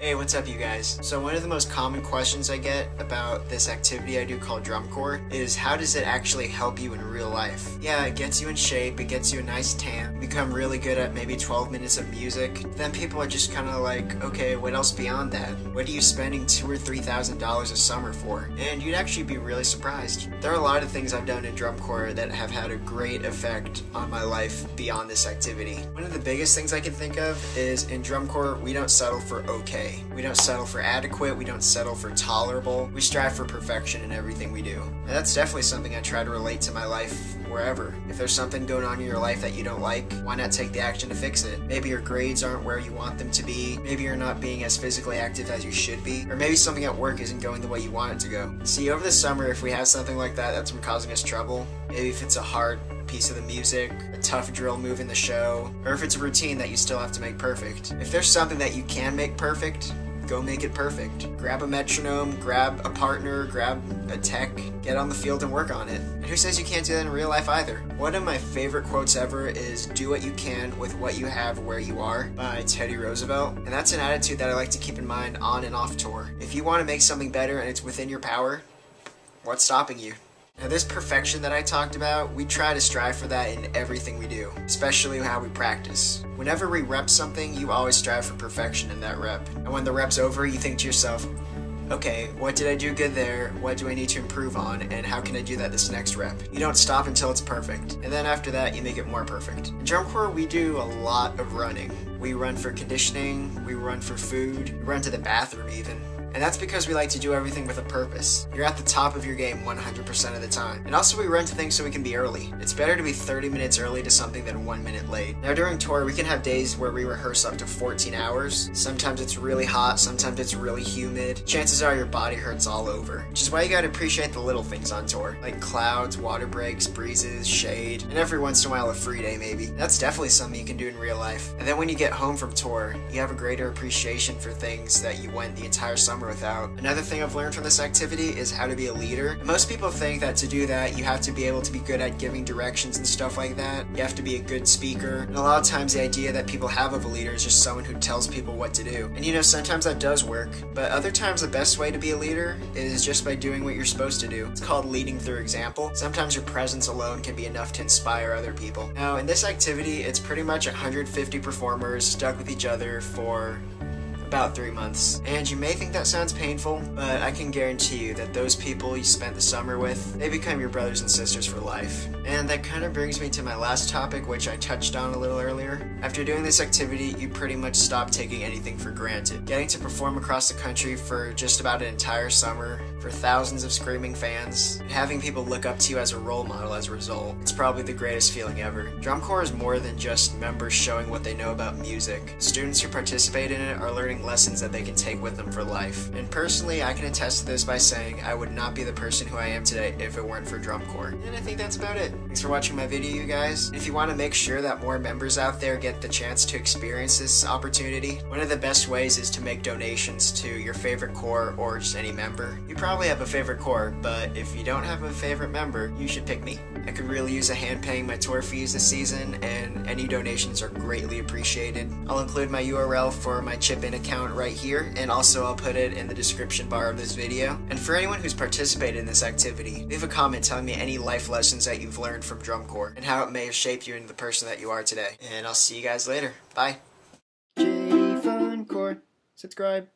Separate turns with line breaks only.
Hey, what's up you guys? So one of the most common questions I get about this activity I do called drum corps is how does it actually help you in real life? Yeah, it gets you in shape, it gets you a nice tan, you become really good at maybe 12 minutes of music. Then people are just kind of like, okay, what else beyond that? What are you spending $2,000 or $3,000 a summer for? And you'd actually be really surprised. There are a lot of things I've done in drum corps that have had a great effect on my life beyond this activity. One of the biggest things I can think of is in drum corps, we don't settle for okay. We don't settle for adequate, we don't settle for tolerable. We strive for perfection in everything we do. And that's definitely something I try to relate to my life wherever. If there's something going on in your life that you don't like, why not take the action to fix it? Maybe your grades aren't where you want them to be, maybe you're not being as physically active as you should be, or maybe something at work isn't going the way you want it to go. See, over the summer, if we have something like that that's been causing us trouble, maybe if it's a hard piece of the music, a tough drill move in the show, or if it's a routine that you still have to make perfect. If there's something that you can make perfect, go make it perfect. Grab a metronome, grab a partner, grab a tech, get on the field and work on it. And who says you can't do that in real life either? One of my favorite quotes ever is "do what you can with what you have where you are" by Teddy Roosevelt. And that's an attitude that I like to keep in mind on and off tour. If you want to make something better and it's within your power, what's stopping you? Now this perfection that I talked about, we try to strive for that in everything we do, especially how we practice. Whenever we rep something, you always strive for perfection in that rep. And when the rep's over, you think to yourself, okay, what did I do good there? What do I need to improve on? And how can I do that this next rep? You don't stop until it's perfect. And then after that, you make it more perfect. In drum corps, we do a lot of running. We run for conditioning, we run for food, we run to the bathroom even. And that's because we like to do everything with a purpose. You're at the top of your game 100% of the time. And also we run to things so we can be early. It's better to be 30 minutes early to something than 1 minute late. Now during tour, we can have days where we rehearse up to 14 hours. Sometimes it's really hot, sometimes it's really humid. Chances are your body hurts all over. Which is why you gotta appreciate the little things on tour. Like clouds, water breaks, breezes, shade, and every once in a while a free day maybe. That's definitely something you can do in real life. And then when you get home from tour, you have a greater appreciation for things that you went the entire summer without. Another thing I've learned from this activity is how to be a leader. And most people think that to do that, you have to be able to be good at giving directions and stuff like that. You have to be a good speaker. And a lot of times the idea that people have of a leader is just someone who tells people what to do. And you know, sometimes that does work, but other times the best way to be a leader is just by doing what you're supposed to do. It's called leading through example. Sometimes your presence alone can be enough to inspire other people. Now, in this activity, it's pretty much 150 performers stuck with each other for about 3 months. And you may think that sounds painful, but I can guarantee you that those people you spent the summer with, they become your brothers and sisters for life. And that kind of brings me to my last topic, which I touched on a little earlier. After doing this activity, you pretty much stop taking anything for granted. Getting to perform across the country for just about an entire summer, for thousands of screaming fans, and having people look up to you as a role model as a result, it's probably the greatest feeling ever. Drum corps is more than just members showing what they know about music. Students who participate in it are learning lessons that they can take with them for life. And personally, I can attest to this by saying I would not be the person who I am today if it weren't for drum corps. And I think that's about it. Thanks for watching my video, you guys. And if you want to make sure that more members out there get the chance to experience this opportunity, one of the best ways is to make donations to your favorite corps or just any member. You probably have a favorite corps, but if you don't have a favorite member, you should pick me. I could really use a hand paying my tour fees this season, and any donations are greatly appreciated. I'll include my URL for my chip-in account right here, and also I'll put it in the description bar of this video. And for anyone who's participated in this activity, leave a comment telling me any life lessons that you've learned from drum corps and how it may have shaped you into the person that you are today. And I'll see you guys later. Bye. J Fun Corps. Subscribe.